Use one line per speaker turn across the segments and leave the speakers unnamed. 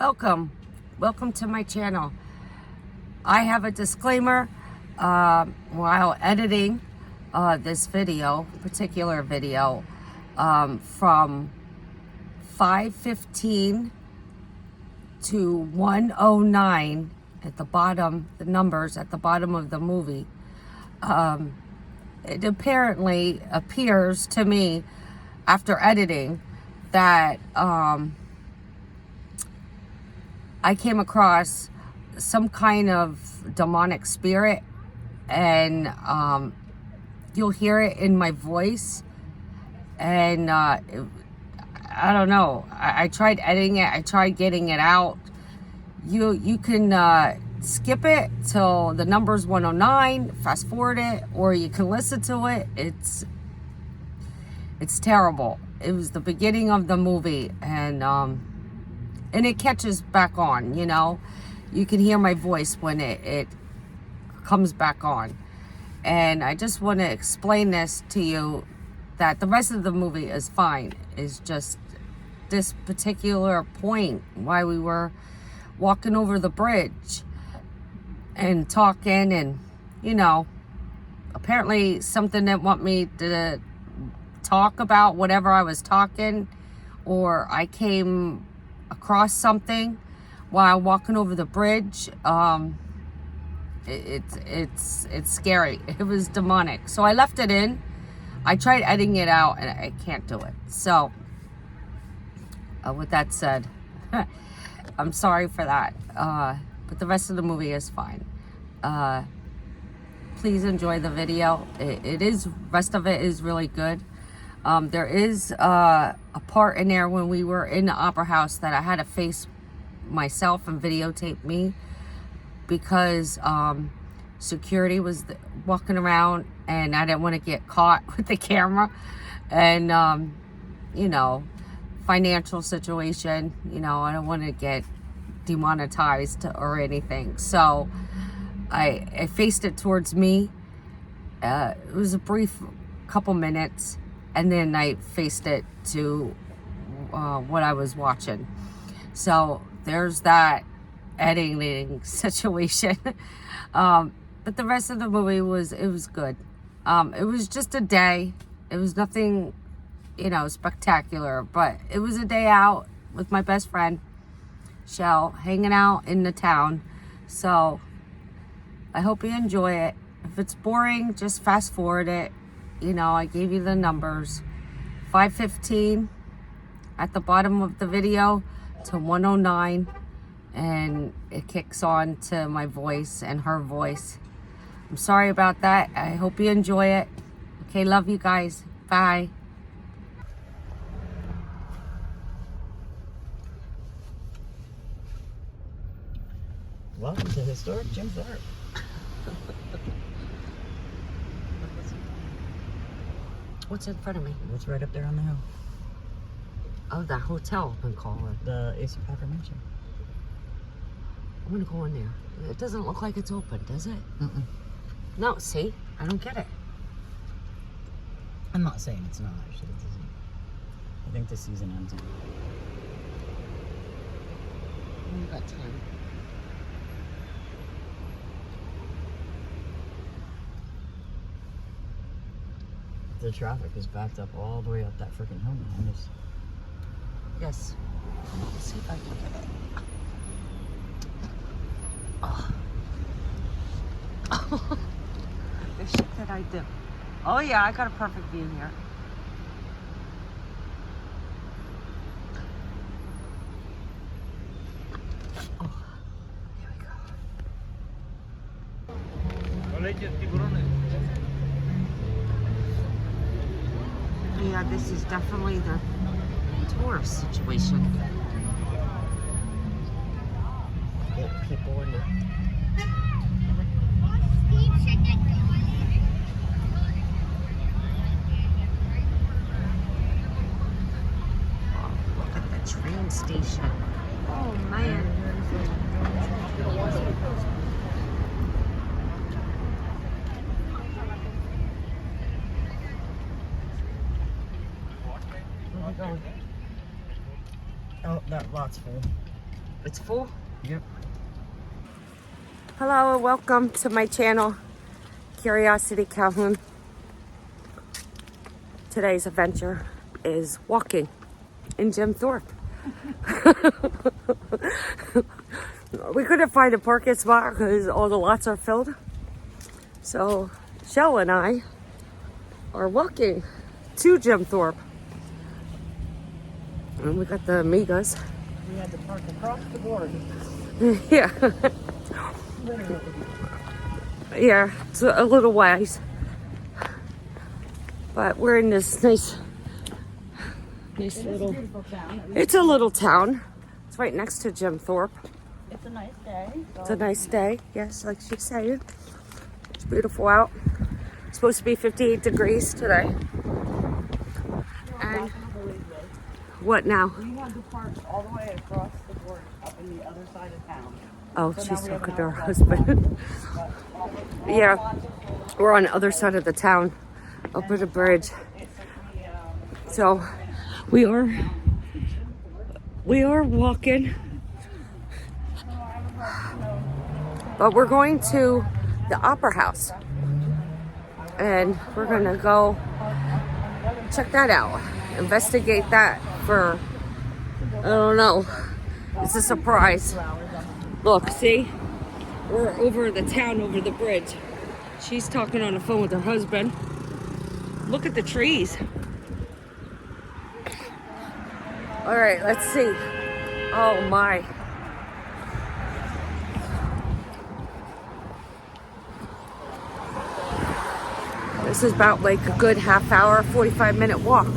Welcome to my channel. I have a disclaimer while editing this particular video, from 5:15 to 1:09 at the bottom, the numbers at the bottom of the movie. It apparently appears to me after editing that I came across some kind of demonic spirit, and you'll hear it in my voice. And I don't know. I tried editing it. I tried getting it out. You can skip it till the number's 109. Fast forward it, or you can listen to it. It's terrible. It was the beginning of the movie, and it catches back on, you know. You can hear my voice when it comes back on. And I just want to explain this to you, that the rest of the movie is fine. It's just this particular point, why we were walking over the bridge and talking, and, you know, apparently something didn't want me to talk about whatever I was talking, or I came across something while walking over the bridge. It's scary. It was demonic. So I left it in. I tried editing it out, and I can't do it. So with that said, I'm sorry for that. But the rest of the movie is fine. Please enjoy the video. Rest of it is really good. There is a part in there when we were in the opera house that I had to face myself and videotape me, because security was walking around, and I didn't want to get caught with the camera. And you know, financial situation, you know, I don't want to get demonetized or anything. So I faced it towards me. It was a brief couple minutes, and then I faced it to what I was watching. So there's that editing situation. But the rest of the movie was good. It was just a day. It was nothing, you know, spectacular, but it was a day out with my best friend, Shell, hanging out in the town. So I hope you enjoy it. If it's boring, just fast forward it. You know, I gave you the numbers. 5:15 at the bottom of the video to 1:09, and it kicks on to my voice and her voice. I'm sorry about that. I hope you enjoy it. Okay, love you guys. Bye.
Welcome to historic Jim Thorpe.
What's in front of me?
What's right up there on the hill?
Oh, the hotel, we call it.
The Ace of Packer Mansion.
I'm gonna go in there. It doesn't look like it's open, does it?
Mm-mm.
No, see? I don't get it.
I'm not saying it's not, actually. It doesn't. I think the season ends.
We've got time.
The traffic is backed up all the way up that freaking hill behind us.
Yes. Let's see if I can get it. Oh. The shit that I do. Oh yeah, I got a perfect view here. Oh, here we go. Yeah, this is definitely the tourist situation. Get people in there. Oh, look at the train station. Oh man.
Oh, that lot's full. It's full? Yep.
Hello and welcome to my channel, Curiosity Calhoun. Today's adventure is walking in Jim Thorpe. We couldn't find a parking spot because all the lots are filled. So Shell and I are walking to Jim Thorpe. And we got the Amigas.
We had to park across the board.
Yeah. Yeah, it's a little ways. But we're in this nice little...
Beautiful town.
It's a little town. It's right next to Jim Thorpe.
It's a nice day.
It's a nice day, yes, like she's saying. It's beautiful out. It's supposed to be 58 degrees today. And what now?
We had to park all the way across the board up in the other side of town.
Oh,
So
she's
now we have
talking
an
to her
hour
husband. Yeah,
lots of full.
we're on the other side of the town, over the bridge. So we are walking, but we're going to the Opera House, and we're gonna go check that out, investigate that for, I don't know, it's a surprise. Look, see, we're over the town, over the bridge. She's talking on the phone with her husband. Look at the trees. All right, let's see. Oh my. This is about like a good half hour, 45-minute walk.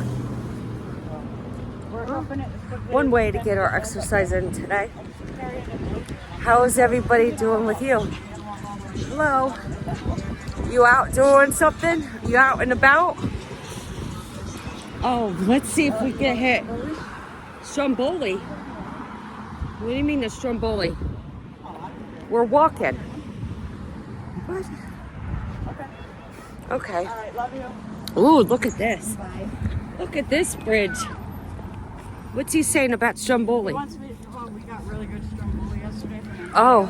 One way to get our exercise in today. How is everybody doing with you? Hello. You out doing something? You out and about? Oh, let's see if we can hit Stromboli. What do you mean the Stromboli? We're walking. What? Okay.
All right, love you.
Ooh, look at this.
Bye.
Look at this bridge. What's he saying about Stromboli?
He wants me. Well, we got really good stromboli yesterday.
Oh.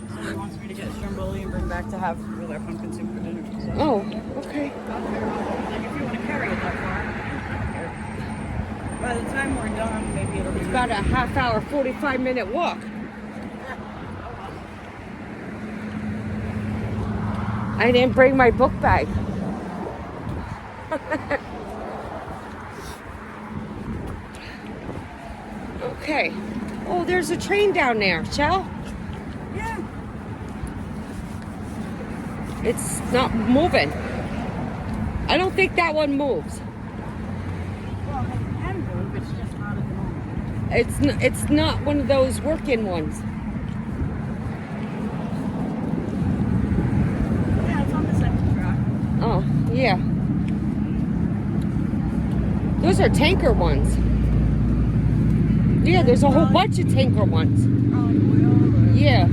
So he wants me to get stromboli and bring back to have with our pumpkin soup for dinner. So.
Oh, okay.
Like if you want to carry it that far. By the time we're done, maybe it'll be
About a half hour, 45-minute walk. I didn't bring my book bag. Okay. Oh, there's a train down there, Shell.
Yeah.
It's not moving. I don't think that one moves.
Well, it can move. It's just not at the moment.
It's not one of those working ones.
Yeah, it's on the second track.
Oh, yeah. Those are tanker ones. Yeah, there's a whole bunch of tanker ones.
Oh,
Yeah.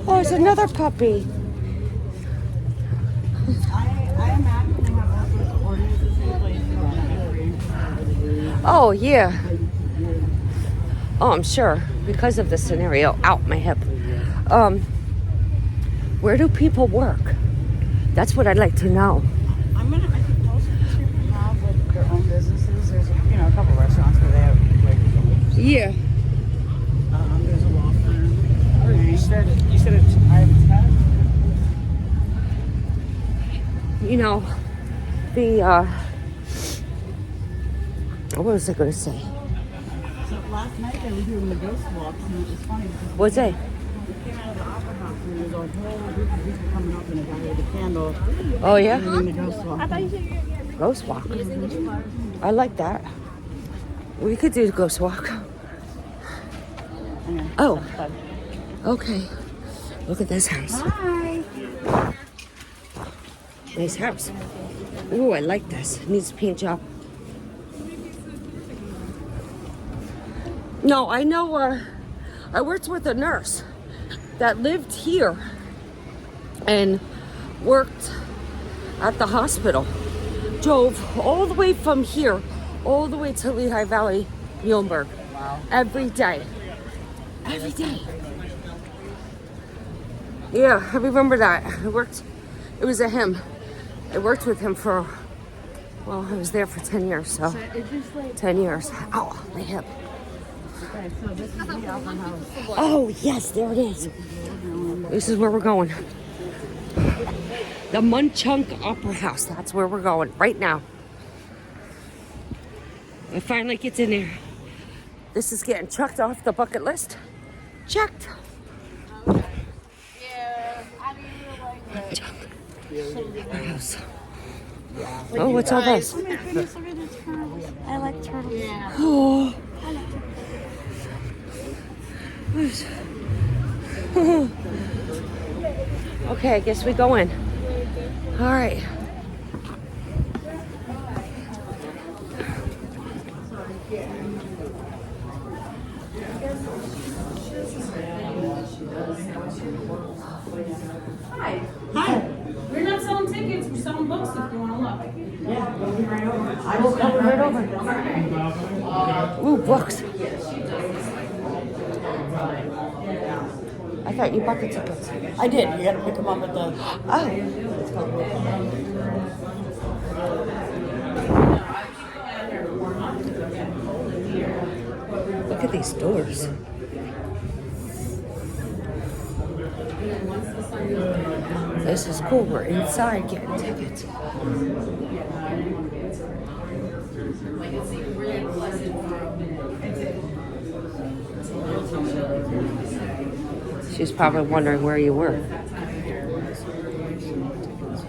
Oh, it's another puppy. Oh, yeah. Oh, I'm sure. Because of the scenario. Ow, my hip. Where do people work? That's what I'd like to know.
I think most of these people have like their own businesses. There's a couple restaurants where they have like
Yeah.
there's a law firm. Oh, you said it's I have a
You know, what was I going to say?
So last night they were doing the ghost walks, and it was funny because
What's that?
we came out of the opera house and there was a whole group of people coming up and a guy with a candle
Oh, yeah?
doing the ghost walk.
Ghost walk. I like that. We could do the ghost walk. Oh. Okay. Look at this house.
Hi.
Nice house. Ooh, I like this. It needs a paint job. No, I know. I worked with a nurse that lived here and worked at the hospital. Drove all the way from here, all the way to Lehigh Valley, Muhlenberg.
Wow.
Every day. Every day. Yeah, I remember that. It was a him. I worked with him for, well, I was there for 10 years, so.
Is this like
10 years. Oh, my hip.
okay, so this is the opera house.
Oh, yes, there it is. This is where we're going. The Munchunk Opera House. That's where we're going right now. It finally gets in there. This is getting checked off the bucket list. Checked.
Yeah, I didn't really like that.
Opera House. Oh, what's all this?
Oh my goodness, look at the turtles. I like turtles. Yeah.
Oh. Okay, I guess we go in. All right.
Hi. We're not selling tickets, we're selling books if you want to look.
I will come right over. Ooh, books. I thought you bought the tickets.
I did. You got to pick them up at the.
Oh. Look at these doors. This is cool. We're inside getting tickets. She's probably wondering where you were.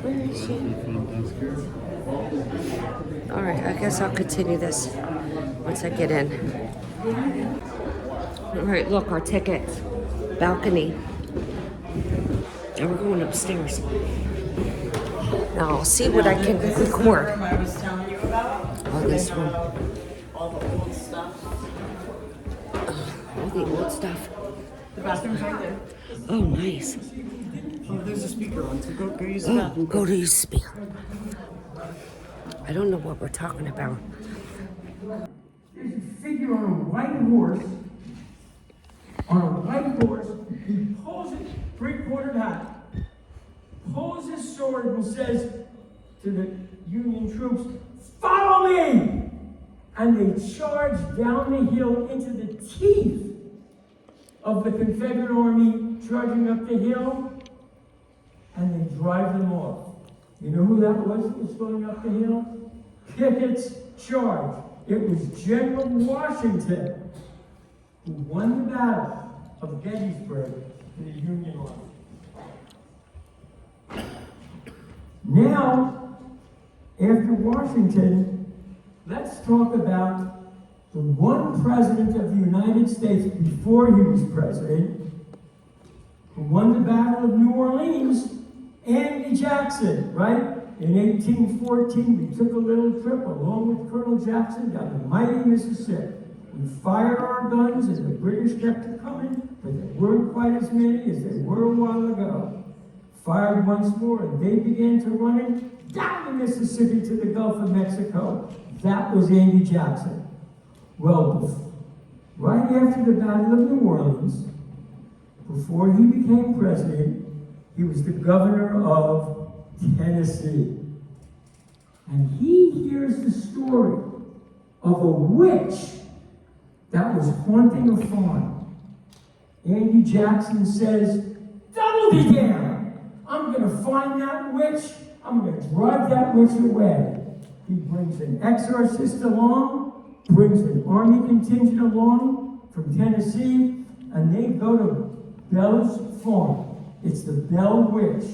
Where is she? All right, I guess I'll continue this once I get in. All right, look, our tickets. Balcony. And we're going upstairs. Now I'll see what I can record.
I was telling you about.
Oh, this one.
All the old stuff.
All the old stuff.
The bathroom's right there.
Oh, nice.
Oh, there's a speaker on, so go use the
Oh,
bathroom.
go to your speaker. I don't know what we're talking about.
There's a figure on a white horse. He pulls it, three-quartered hat, pulls his sword and says to the Union troops, "Follow me!" And they charge down the hill into the teeth of the Confederate army charging up the hill, and they drive them off. You know who that was going up the hill? Pickett's charge. It was General Washington who won the battle of Gettysburg for the Union Army. Now, after Washington, let's talk about the one president of the United States before he was president who won the Battle of New Orleans, Andy Jackson, right? In 1814, we took a little trip along with Colonel Jackson down the mighty Mississippi. We fired our guns and the British kept it coming, but there weren't quite as many as there were a while ago. Fired once more and they began to run it down the Mississippi to the Gulf of Mexico. That was Andy Jackson. Well, right after the Battle of New Orleans, before he became president, he was the governor of Tennessee. And he hears the story of a witch that was haunting a farm. Andy Jackson says, double be damned! I'm going to find that witch. I'm going to drive that witch away. He brings an exorcist along, brings an army contingent along from Tennessee, and they go to Bell's farm. It's the Bell Witch.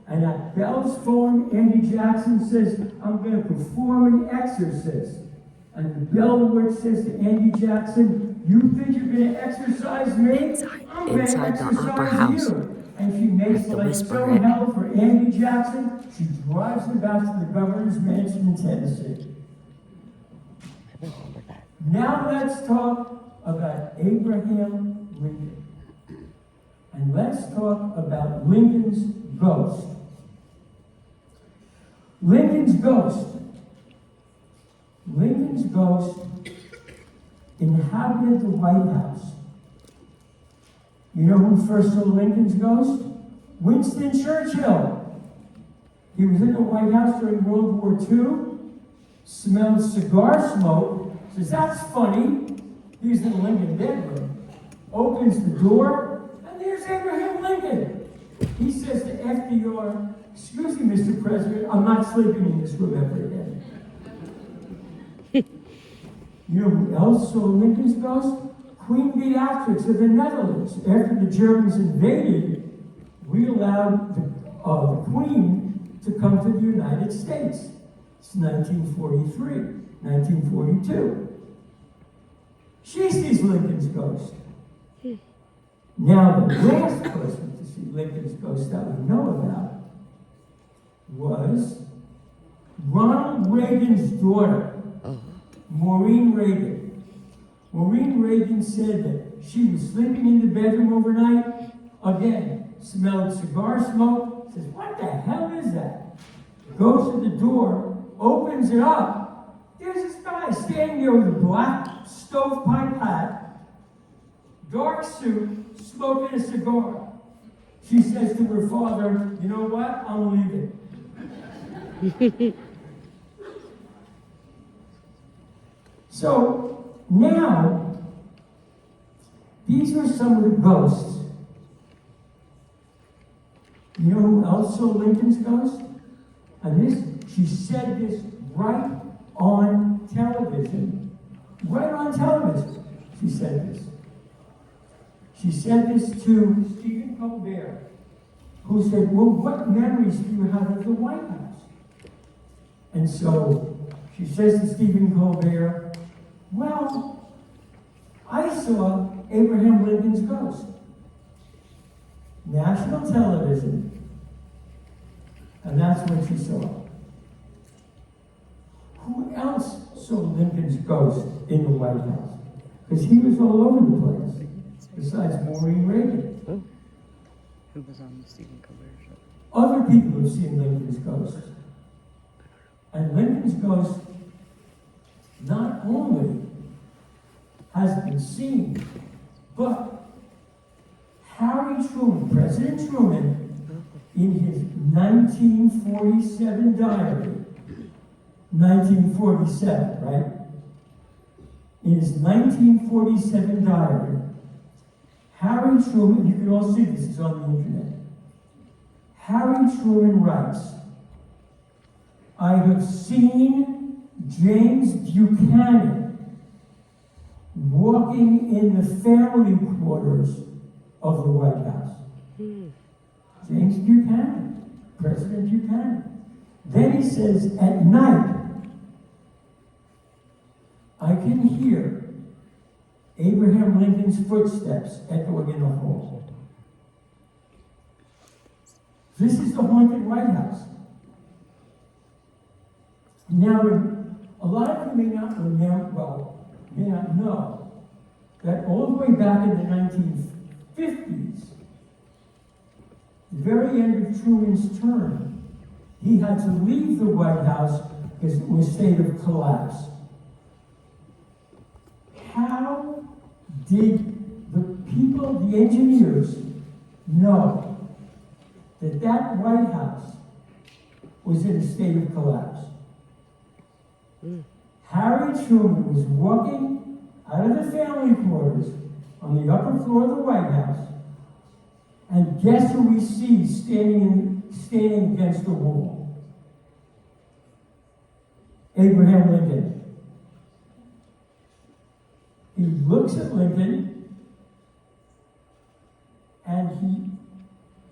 And at Bell's farm, Andy Jackson says, I'm going to perform an exorcist. And the Bell Witch says to Andy Jackson, you think you're going to exorcise me? I'm going to
inside the
exorcise
opera house.
you. And she makes
The
life
Whisper
so
Inn.
hell for Andy Jackson, she drives him back to the governor's mansion in Tennessee. Now let's talk about Abraham Lincoln. And let's talk about Lincoln's ghost. Lincoln's ghost inhabited the White House. You know who first saw Lincoln's ghost? Winston Churchill. He was in the White House during World War II, smelled cigar smoke, says, that's funny. He's in the Lincoln bedroom. Opens the door, and there's Abraham Lincoln. He says to FDR, excuse me, Mr. President, I'm not sleeping in this room ever again. You know who else saw Lincoln's ghost? Queen Beatrix of the Netherlands. After the Germans invaded, we allowed the Queen to come to the United States. It's 1943, 1942. She sees Lincoln's ghost. Now, the last person to see Lincoln's ghost that we know about was Ronald Reagan's daughter, Maureen Reagan. Maureen Reagan said that she was sleeping in the bedroom overnight. Again, smelled cigar smoke. Says, what the hell is that? Goes to the door, opens it up. There's this guy standing there with a black stovepipe hat, dark suit, smoking a cigar. She says to her father, you know what? I'm leaving. So now, these are some of the ghosts. You know who else saw Lincoln's ghost? And she said this right on television. Right on television, she said this. She said this to Stephen Colbert, who said, well, what memories do you have of the White House? And so she says to Stephen Colbert, well, I saw Abraham Lincoln's ghost. National television. And that's what she saw. Who else saw Lincoln's ghost in the White House? Because he was all over the place, besides Maureen Reagan.
Who was on the Stephen Colbert show?
Other people have seen Lincoln's ghost. And Lincoln's ghost not only has been seen, but Harry Truman, President Truman, in his 1947 diary, 1947, right? In his 1947 diary, Harry Truman, you can all see this, it's on the internet. Harry Truman writes, I have seen James Buchanan walking in the family quarters of the White House. James Buchanan, President Buchanan. Then he says, at night, I can hear Abraham Lincoln's footsteps echoing in the hall. This is the haunted White House. Now, a lot of you may not remember, may not know, that all the way back in the 1950s, the very end of Truman's term, he had to leave the White House because it was a state of collapse. How did the people, the engineers, know that that White House was in a state of collapse? Harry Truman was walking out of the family quarters on the upper floor of the White House, and guess who we see standing against the wall? Abraham Lincoln. He looks at Lincoln, and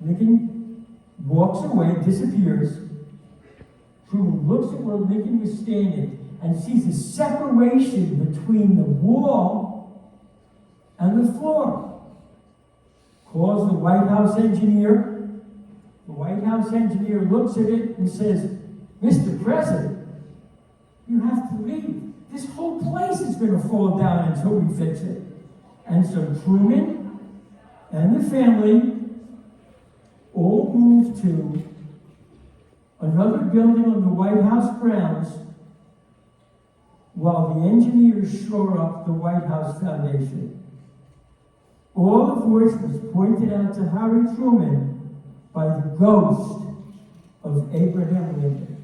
Lincoln walks away, disappears. Truman looks at where Lincoln was standing and sees a separation between the wall and the floor. Calls the White House engineer. The White House engineer looks at it and says, "Mr. President, you have to leave. This whole place is going to fall down until we fix it." And so Truman and the family all moved to another building on the White House grounds while the engineers shore up the White House foundation. All of which was pointed out to Harry Truman by the ghost of Abraham Lincoln.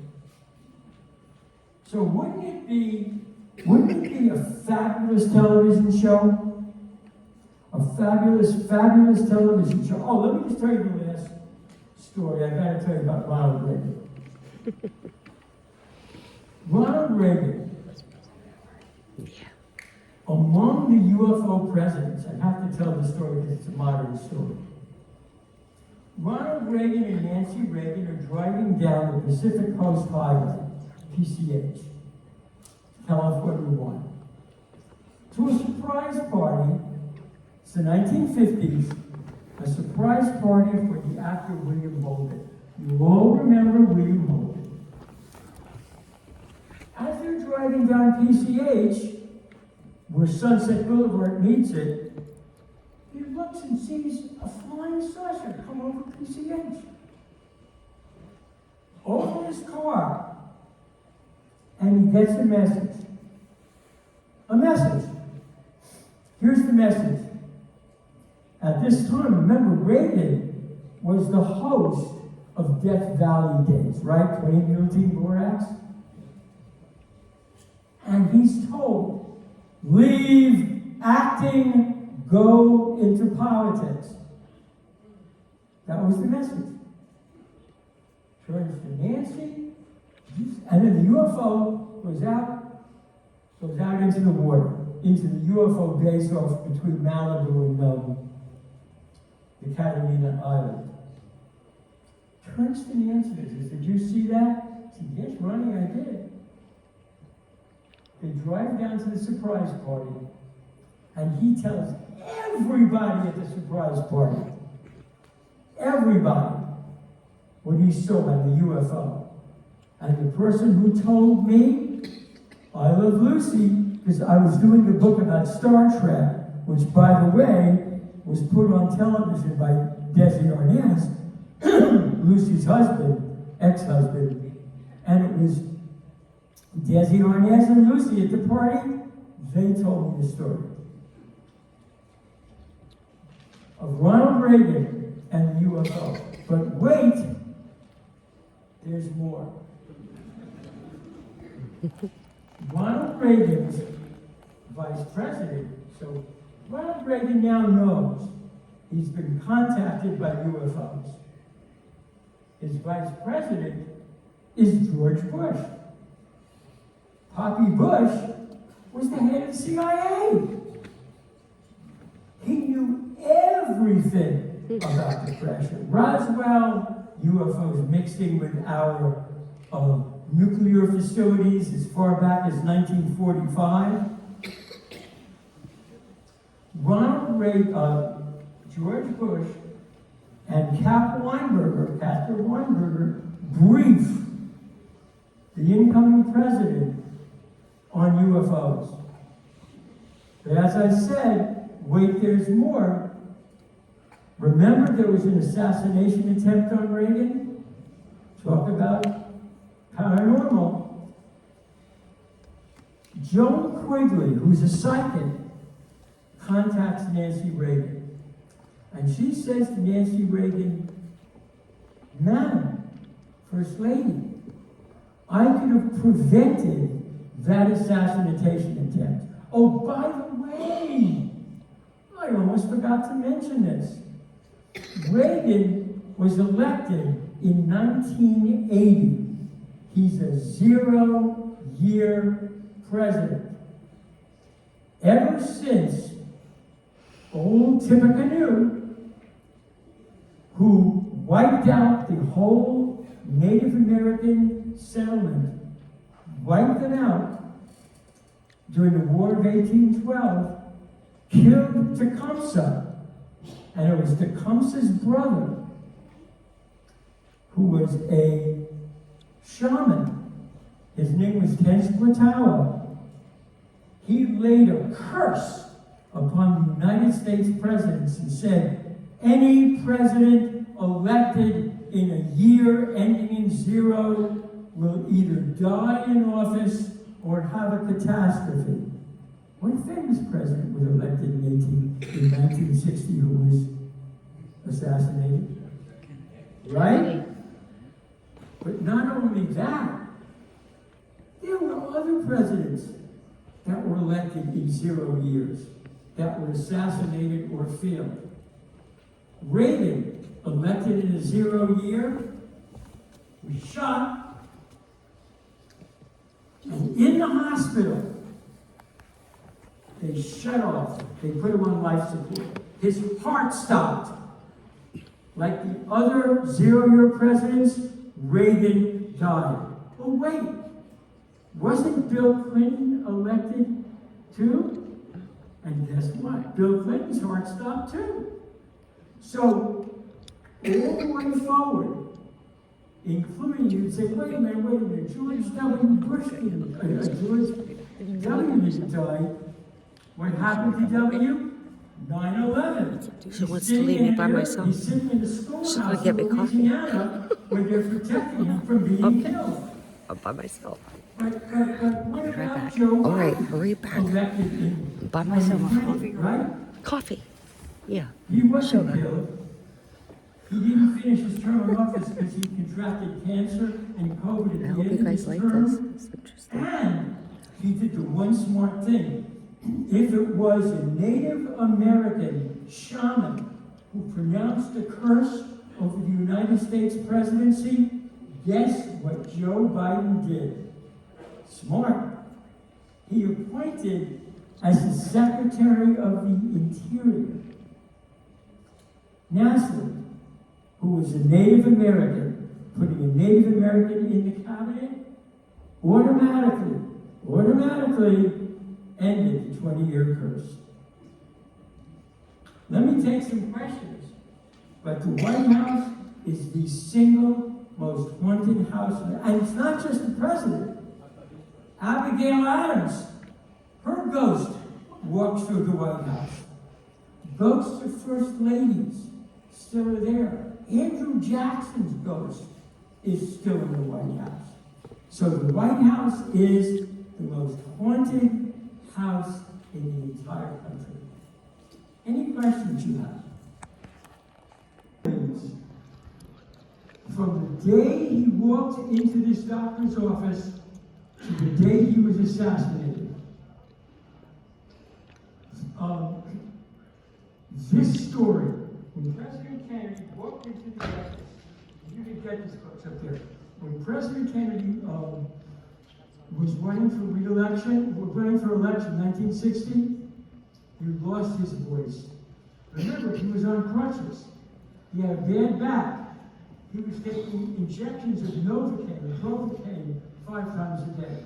So wouldn't it be a fabulous television show? A fabulous, fabulous television show. Oh, let me just tell you the last story. I gotta tell you about Ronald Reagan. Ronald Reagan, among the UFO presidents, I have to tell the story because it's a modern story. Ronald Reagan and Nancy Reagan are driving down the Pacific Coast Highway, PCH, California 1, to a surprise party. It's the 1950s, a surprise party for the actor William Holden. You all remember William Holden. As they're driving down PCH, where Sunset Boulevard meets it, he looks and sees a flying saucer come over PCH. Over his car. And he gets a message. A message. Here's the message. At this time, remember, Reagan was the host of Death Valley Days, right? 20 Guillotine Borax. And he's told, leave acting, go into politics. That was the message. Turns to Nancy, and then the UFO goes out into the water, into the UFO base off between Malibu and the Catalina Island. Turns to Nancy and says, "Did you see that?" She said, "Yes, Ronnie, I did." They drive down to the surprise party, and he tells everybody at the surprise party, everybody, what he saw on the UFO. And the person who told me, I Love Lucy, because I was doing a book about Star Trek, which, by the way, was put on television by Desi Arnaz, Lucy's husband, ex-husband, and it was Desi Arnaz and Lucy at the party. They told me the story of Ronald Reagan and the UFO. But wait, there's more. Ronald Reagan's vice president, so Ronald Reagan now knows he's been contacted by UFOs. His vice president is George Bush. Poppy Bush was the head of the CIA. He knew everything about the crash at Roswell, UFOs mixed in with our nuclear facilities as far back as 1945. George Bush and Castor Weinberger, brief the incoming president on UFOs. But as I said, wait, there's more. Remember there was an assassination attempt on Reagan? Talk about paranormal. Joan Quigley, who's a psychic, contacts Nancy Reagan. And she says to Nancy Reagan, Madam, First Lady, I could have prevented that assassination attempt. Oh, by the way, I almost forgot to mention this. Reagan was elected in 1980. He's a 0-year president. Ever since old Tippecanoe, who wiped out the whole Native American settlement, wiped them out during the War of 1812, killed Tecumseh. And it was Tecumseh's brother, who was a shaman. His name was Tenskwatawa. He laid a curse upon the United States presidents and said, any president elected in a year ending in 0 will either die in office or have a catastrophe. What famous president was elected in 1960 who was assassinated? Right? But not only that, there were other presidents that were elected in 0 years, that were assassinated or failed. Reagan, elected in a 0 year, was shot, and in the hospital, they shut off, they put him on life support. His heart stopped. Like the other 0-year presidents, Reagan died. Oh wait, wasn't Bill Clinton elected too? And guess what? Bill Clinton's heart stopped too. So, all the way forward, including you'd say, wait a minute, George W. Bush didn't, George W. didn't die. What happened to W? 9/11.
She wants to leave me by myself.
He's sitting in the schoolhouse
She's gonna get me
in
coffee.
Louisiana, where they're protecting him from being killed.
I'm by myself.
But what
Right
about
back.
Joe
All right,
Biden,
hurry back.
elected in
By myself.
2020, right?
Coffee. Yeah.
He wasn't killed. He didn't finish his term in office because he contracted cancer and COVID at
I
the
hope
end
you
of
guys
his
like
term.
this. It's interesting.
And he did the one smart thing. If it was a Native American shaman who pronounced the curse over the United States presidency, guess what Joe Biden did? Smart. He appointed as the Secretary of the Interior Nasley, who was a Native American. Putting a Native American in the cabinet automatically ended the 20-year curse. Let me take some questions. But the White House is the single most haunted house. And it's not just the president. Abigail Adams, her ghost walks through the White House. Ghosts of first ladies still are there. Andrew Jackson's ghost is still in the White House. So the White House is the most haunted house in the entire country. Any questions you have? From the day he walked into this doctor's office to the day he was assassinated. This story, when President Kennedy walked into the office, you can get this books up there. When President Kennedy was running for re-election, running for election in 1960, he lost his voice. Remember, he was on crutches. He had a bad back. He was taking injections of Novocaine 5 times a day.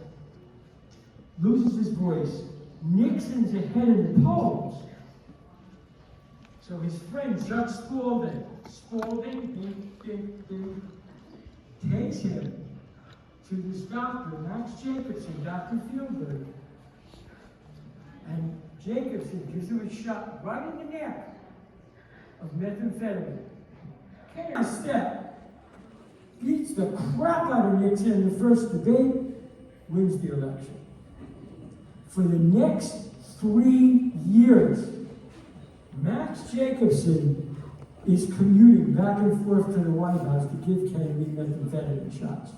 Loses his voice. Nixon's ahead of the polls. So his friend, Judge Spaulding, takes him to this doctor, Max Jacobson, Dr. Feelgood. And Jacobson gives him a shot right in the neck of methamphetamine. Kennedy step, beats the crap out of Nixon in the first debate, wins the election. For the next 3 years, Max Jacobson is commuting back and forth to the White House to give Kennedy methamphetamine shots.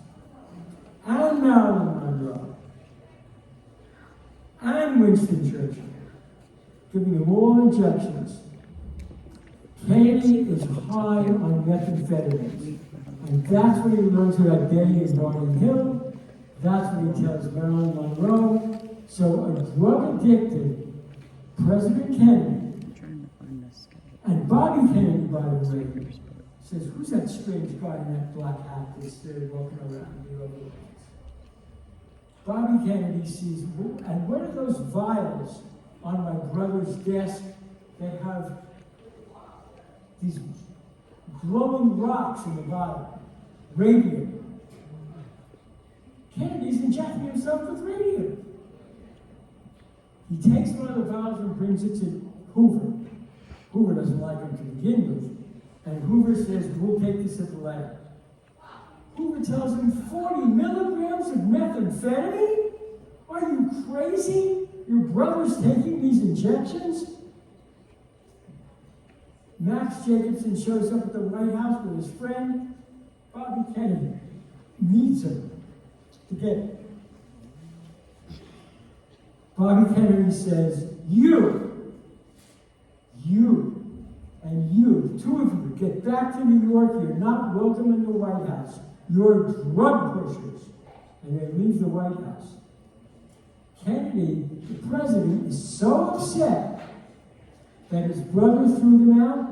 And Marilyn Monroe. And Winston Churchill. Giving them all injections. Kennedy is high on methamphetamine. And that's what he learns about day in Barnum Hill. That's what he tells Marilyn Monroe. So a drug-addicted President Kennedy, and Bobby Kennedy, by the way, says, who's that strange guy in that black hat that's walking around the other way? Bobby Kennedy sees, and what are those vials on my brother's desk that have these glowing rocks in the bottom? Radium. Kennedy's injecting himself with radium. He takes one of the vials and brings it to Hoover. Hoover doesn't like him to begin with. And Hoover says, we'll take this at the lab. Hoover tells him 40 milligrams of methamphetamine? Are you crazy? Your brother's taking these injections? Max Jacobson shows up at the White House with his friend, Bobby Kennedy. Meets him to get it. Bobby Kennedy says, you, and you, two of you, get back to New York. You're not welcome in the White House. You're drug pushers. And they leave the White House. Kennedy, the president, is so upset that his brother threw them out.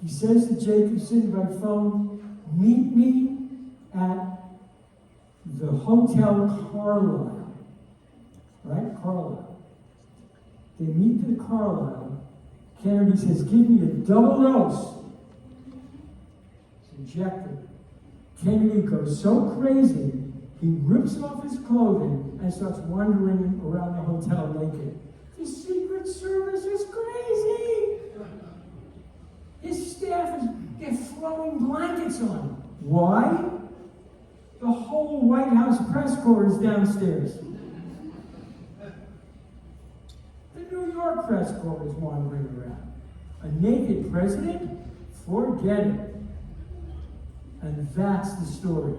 He says to Jacobson by phone, meet me at the Hotel Carlisle. Right? Carlisle. They meet at Carlisle. Kennedy says, give me a double dose. It's injected. Kennedy goes so crazy, he rips off his clothing and starts wandering around the hotel naked. The Secret Service is crazy. His staff they're throwing blankets on him. Why? The whole White House press corps is downstairs. The New York press corps is wandering around. A naked president? Forget it. And that's the story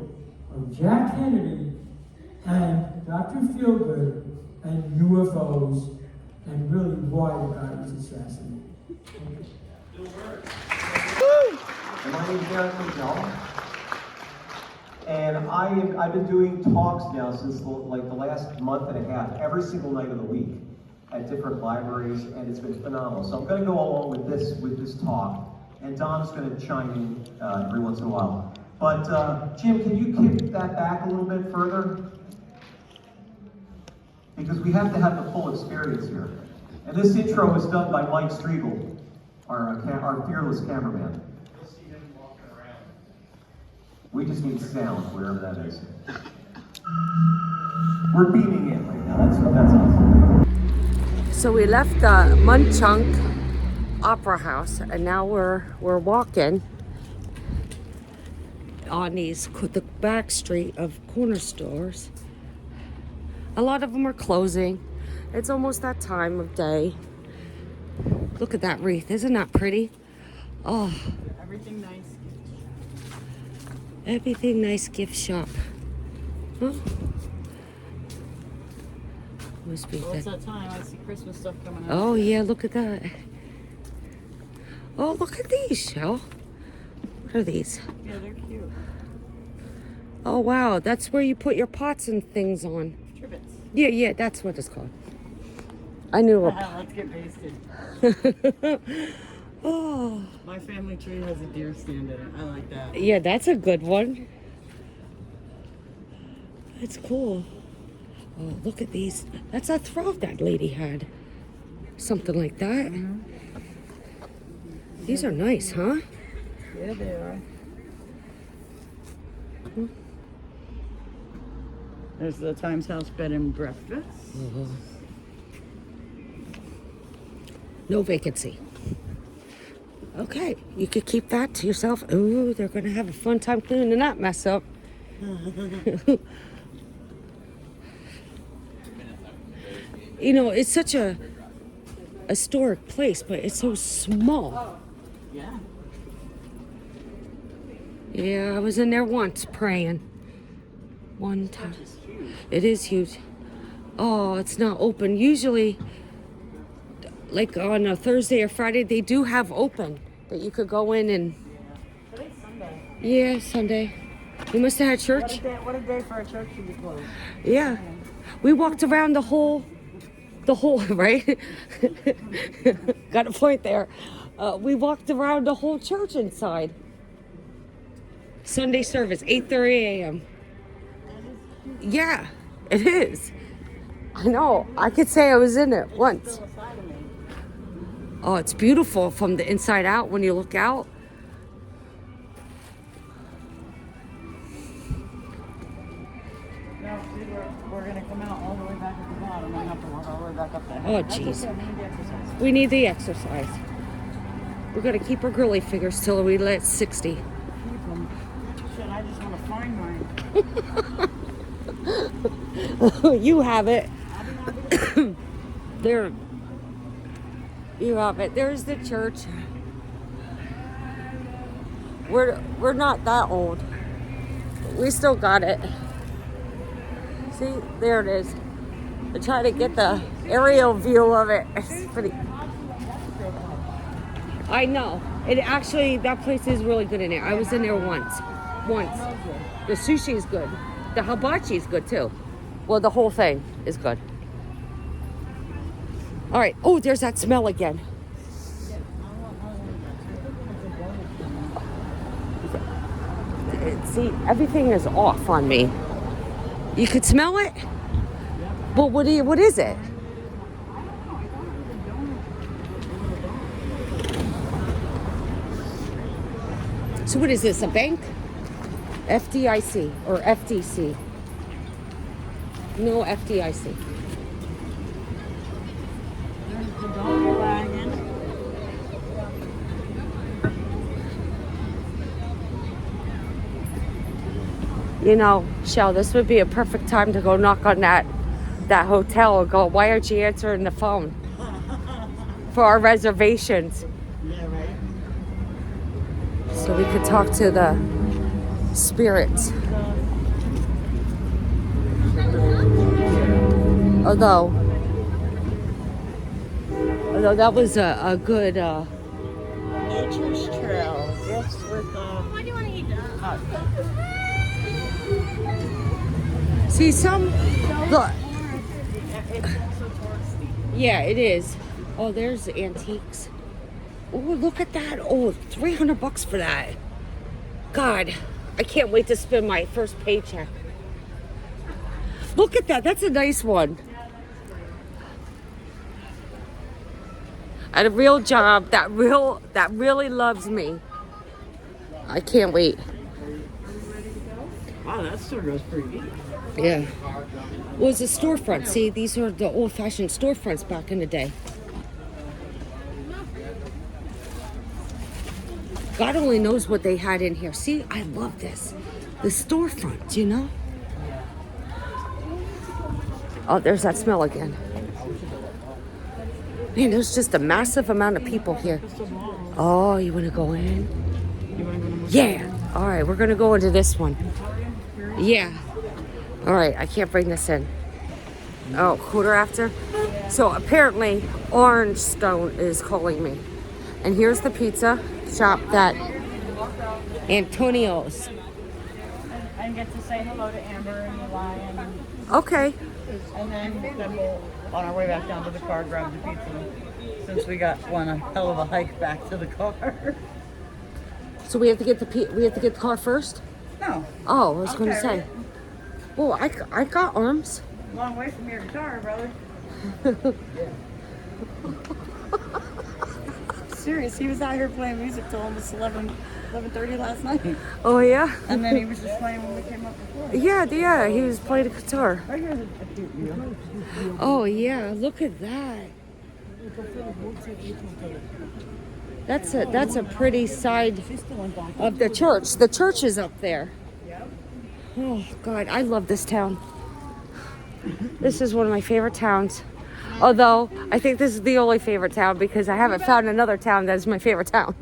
of Jack Kennedy and Dr. Feelgood and UFOs and really why the guy was assassinated.
And my name is Eric Miguel, and I've been doing talks now since the last month and a half, every single night of the week at different libraries, and it's been phenomenal. So I'm going to go along with this talk, and Don's going to chime in every once in a while. But Jim, can you kick that back a little bit further? Because we have to have the full experience here. And this intro was done by Mike Striegel, our fearless cameraman.
You'll see him walking around.
We just need sound, wherever that is. We're beaming in right now. That's awesome.
So we left the Munchunk Opera House, and now we're walking on the back street of corner stores. A lot of them are closing. It's almost that time of day. Look at that wreath. Isn't that pretty? Oh.
Everything nice.
Everything nice gift shop. Huh? Must be
Well, it's
that.
that time. I see Christmas stuff coming out.
Oh yeah, look at that. Oh, look at these, Shell. What are these?
Yeah, they're cute.
Oh wow, that's where you put your pots and things on.
Trivets.
Yeah, that's what it's called. I knew it.
Let's get pasted.
Oh.
My family tree has a deer stand in it. I like that.
Yeah, that's a good one. That's cool. Oh, look at these. That's a throat that lady had. Something like that.
Mm-hmm.
These are nice, huh?
Yeah, they are. There's the Times House bed and breakfast.
No vacancy. Okay, you could keep that to yourself. Ooh, they're gonna have a fun time cleaning that mess up. You know, it's such a historic place, but it's so small.
Yeah.
Yeah, I was in there once praying. One time. It is huge. Oh, it's not open. Usually, like on a Thursday or Friday, they do have open that you could go in and.
Today's Sunday.
Yeah, Sunday. We must have had church.
What a day for a church to be closed.
Yeah, we walked around the whole, right? Got a point there. We walked around the whole church inside. Sunday service, 8:30 a.m. Yeah, it is. I know. I could say I was in it once. Oh, it's beautiful from the inside out when you look out.
No, see, we're gonna come out all the way back at the bottom and have to walk all the way back up there.
Oh, jeez. We need the exercise. We're gonna keep our girly figures till we let 60.
Keep them. Shit, I just want to find mine.
You have it. There. You have it. There's the church. We're not that old. We still got it. See, there it is. I try to get the aerial view of it. It's pretty. I know. It actually, that place is really good in there. I was in there once. The sushi is good. The hibachi is good too. Well, the whole thing is good. All right. Oh, there's that smell again. See, everything is off on me. You could smell it? But what is it? So what is this, a bank? FDIC or FDC? No FDIC.
There's the dog wagon.
You know, Shell, this would be a perfect time to go knock on that hotel and go, why aren't you answering the phone? For our reservations.
Yeah, right.
So we could talk to the spirits. Although that was a good
Nature's Trail. Yes, with
Why do you want to eat that?
see some look.
it's also touristy.
Yeah, it is. Oh, there's antiques. Oh, look at that. Oh, $300 for that. God, I can't wait to spend my first paycheck. Look at that. That's a nice one. At a real job that really loves me. I can't wait.
Wow, that store goes pretty deep.
Yeah. Well, it's a storefront. See, these are the old-fashioned storefronts back in the day. God only knows what they had in here. See, I love this. The storefront, you know? Oh, there's that smell again. Man, there's just a massive amount of people here. Oh, you want to go in? Yeah. All right, we're going to go into this one. Yeah. All right, I can't bring this in. Oh, quarter after? So apparently, Orange Stone is calling me. And here's the pizza shop that Antonio's.
And get to say hello to Amber and Eli and
Okay.
then we'll, on our way back down to the car, grab the pizza. Since we got one a hell of a hike back to the car.
So we have to get the car first?
No,
Oh, I was going to
Okay,
say.
right.
Oh, I got arms.
long way from your guitar, brother. serious. He was out here playing music till almost 11:30 last night.
Oh, yeah?
And then he was just playing when we came up before.
Yeah, he was playing the guitar.
Right here's a cute view.
Oh, yeah, look at that. That's a pretty side of the church. The church is up there. Oh, God, I love this town. This is one of my favorite towns. Although, I think this is the only favorite town because I haven't found another town that is my favorite town.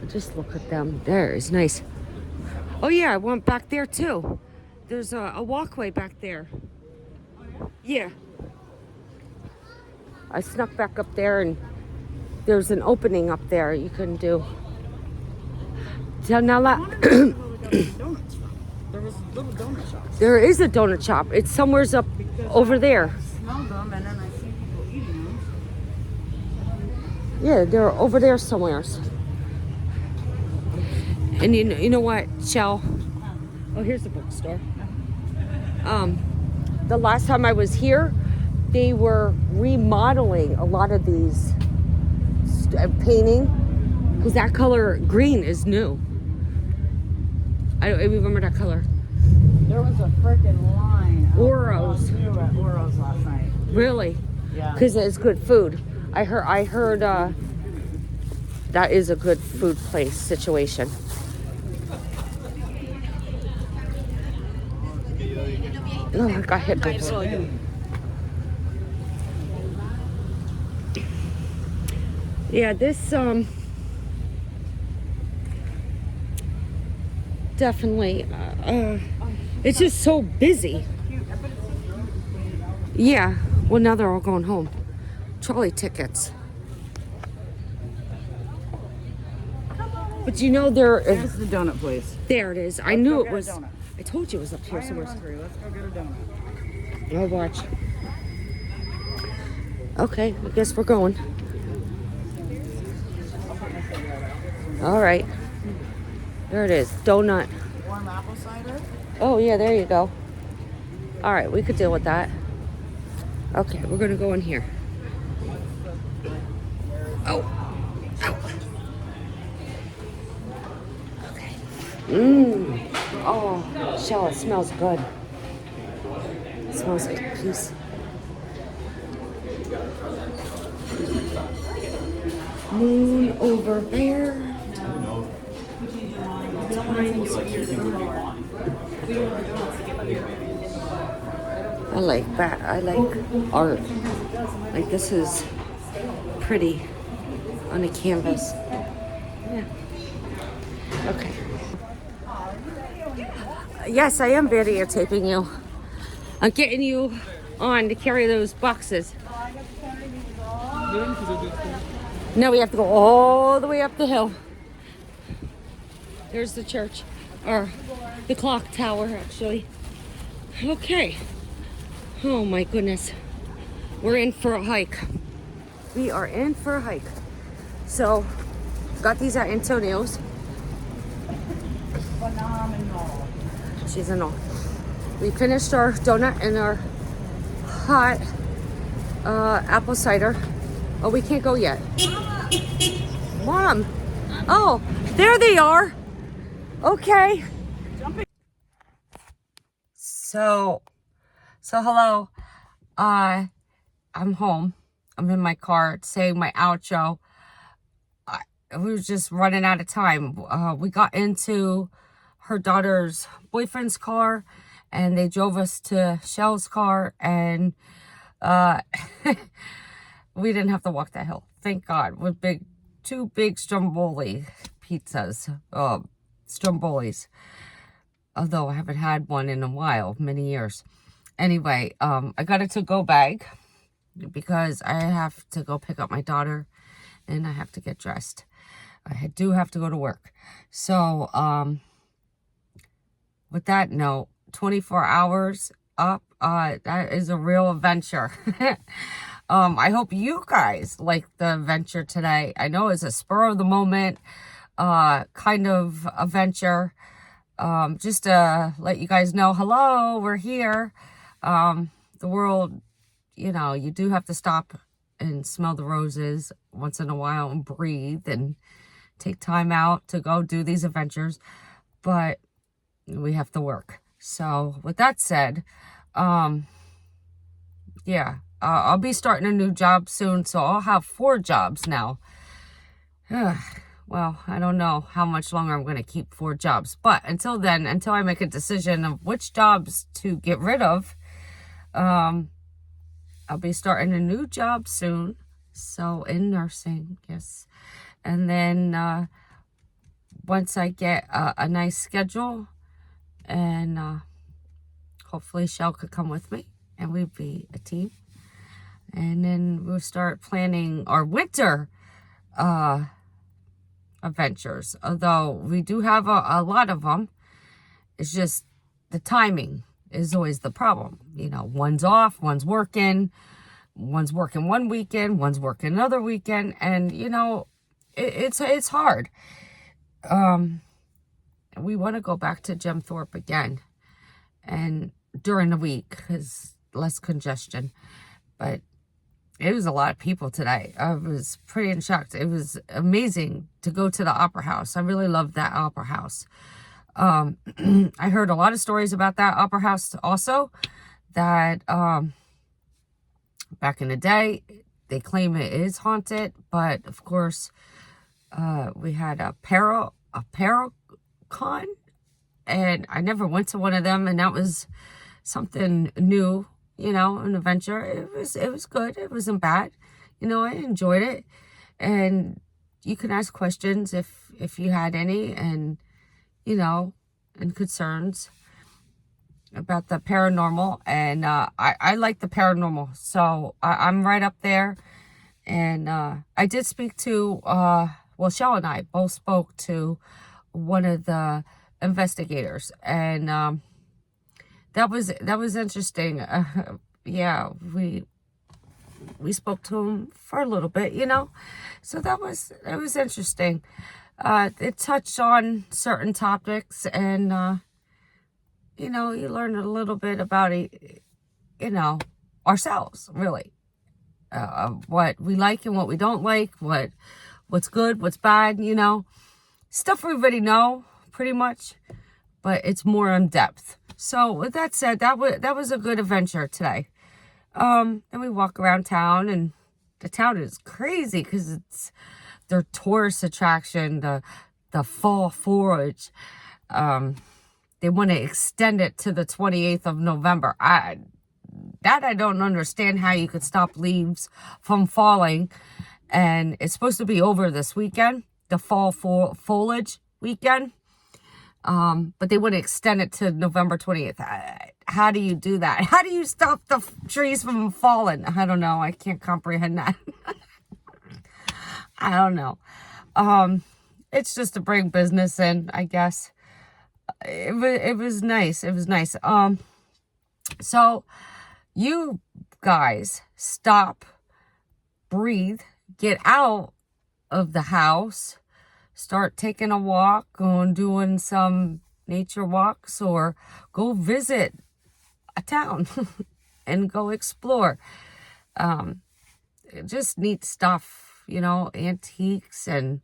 Just look at them. There is nice. Oh, yeah, I went back there too. There's a walkway back there. Yeah. I snuck back up there and there's an opening up there you can do.
There was little donut shops.
There is a donut shop. It's somewhere's up over there.
I smelled them and then I see people eating them.
Yeah, they're over there somewheres. And you know what, Shell? Oh, here's the bookstore. The last time I was here, they were remodeling a lot of these painting because that color green is new. I remember that color.
There was a freaking line.
Oros.
We were at Oros last night.
Really?
Yeah.
Because it's good food. I heard that is a good food place situation. Oh, I got hiccups. Yeah, this definitely it's just so busy. Yeah, well now they're all going home. Trolley tickets. But you know
There's the donut place.
there it is. I
Let's
knew
go
it
get a
was.
donut.
I told you it was up here
I am
somewhere.
hungry. Let's go get a donut.
I'll watch. Okay, I guess we're going. All right. There it is. Donut.
Warm apple cider.
Oh, yeah, there you go. All right, we could deal with that. Okay, we're going to go in here. Oh. Ow. Okay. Oh, Shell, it smells good. It smells like peace. Moon over there. I like that. I like art. Like this is pretty on a canvas. Yeah. Okay. Yes, I am videotaping you. I'm getting you on to carry those boxes. Now we have to go all the way up the hill. There's the church, or the clock tower, actually. Okay. Oh my goodness. We're in for a hike. We are in for a hike. So, got these at Antonio's.
Phenomenal.
She's in all. We finished our donut and our hot apple cider. Oh, we can't go yet. Mom. Oh, there they are. Okay. So hello. I'm home. I'm in my car saying my outro. We were just running out of time. We got into her daughter's boyfriend's car and they drove us to Shell's car and we didn't have to walk that hill. Thank God. With two big Stromboli pizzas. Strombolis. Although I haven't had one in a while, many years. Anyway, I got a to-go bag because I have to go pick up my daughter and I have to get dressed. I do have to go to work. So, with that note, 24 hours up, that is a real adventure. I hope you guys like the adventure today. I know it's a spur of the moment kind of adventure. Just to let you guys know, hello, we're here. The world, you know, you do have to stop and smell the roses once in a while and breathe and take time out to go do these adventures, but we have to work. So with that said, yeah, I'll be starting a new job soon, so I'll have 4 jobs now. Well, I don't know how much longer I'm going to keep 4 jobs, but until then, until I make a decision of which jobs to get rid of, I'll be starting a new job soon. So in nursing, yes. And then once I get a nice schedule, and hopefully Shell could come with me and we'd be a team. And then we'll start planning our winter adventures. Although we do have a lot of them. It's just the timing is always the problem. You know, one's off, one's working one weekend, one's working another weekend, and you know, it's hard. We want to go back to Thorpe again, and during the week, because less congestion. But it was a lot of people today. I was pretty shocked. It was amazing to go to the Opera House. I really loved that Opera House. I heard a lot of stories about that Opera House also, that back in the day, they claim it is haunted, but of course, we had a Paracon, and I never went to one of them, and that was something new, you know, an adventure. It was good. It wasn't bad. You know, I enjoyed it, and you can ask questions if you had any, and you know, and concerns about the paranormal. And I like the paranormal, so I'm right up there. And I did speak to well, Shell and I both spoke to one of the investigators, and that was interesting. Yeah, we spoke to him for a little bit, you know, so that was interesting. It touched on certain topics, and you know, you learn a little bit about it, you know, ourselves, really. What we like and what we don't like, what's good, what's bad, you know, stuff we already know pretty much, but it's more in depth. So with that said, that was a good adventure today. And we walk around town, and the town is crazy because it's their tourist attraction, the fall foliage. They want to extend it to the 28th of November. I don't understand how you could stop leaves from falling. And it's supposed to be over this weekend, the fall foliage weekend. But they want to extend it to November 28th. How do you do that? How do you stop the trees from falling? I don't know. I can't comprehend that. I don't know. It's just to bring business in, I guess. It was nice. It was nice. So you guys stop, breathe, get out of the house, start taking a walk, going doing some nature walks, or go visit a town and go explore. Just neat stuff, you know, antiques and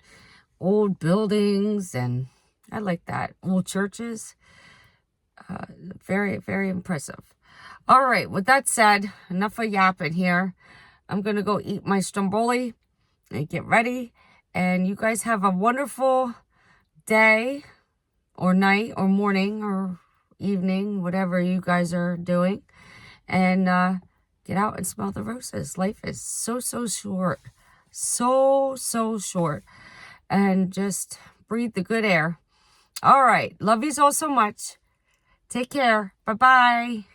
old buildings, and I like that. Old churches. Very, very impressive. All right, with that said, enough of yapping here. I'm going to go eat my stromboli and get ready. And you guys have a wonderful day or night or morning or evening, whatever you guys are doing. And get out and smell the roses. Life is so short. So short. And just breathe the good air. All right. Love yous all so much. Take care. Bye-bye.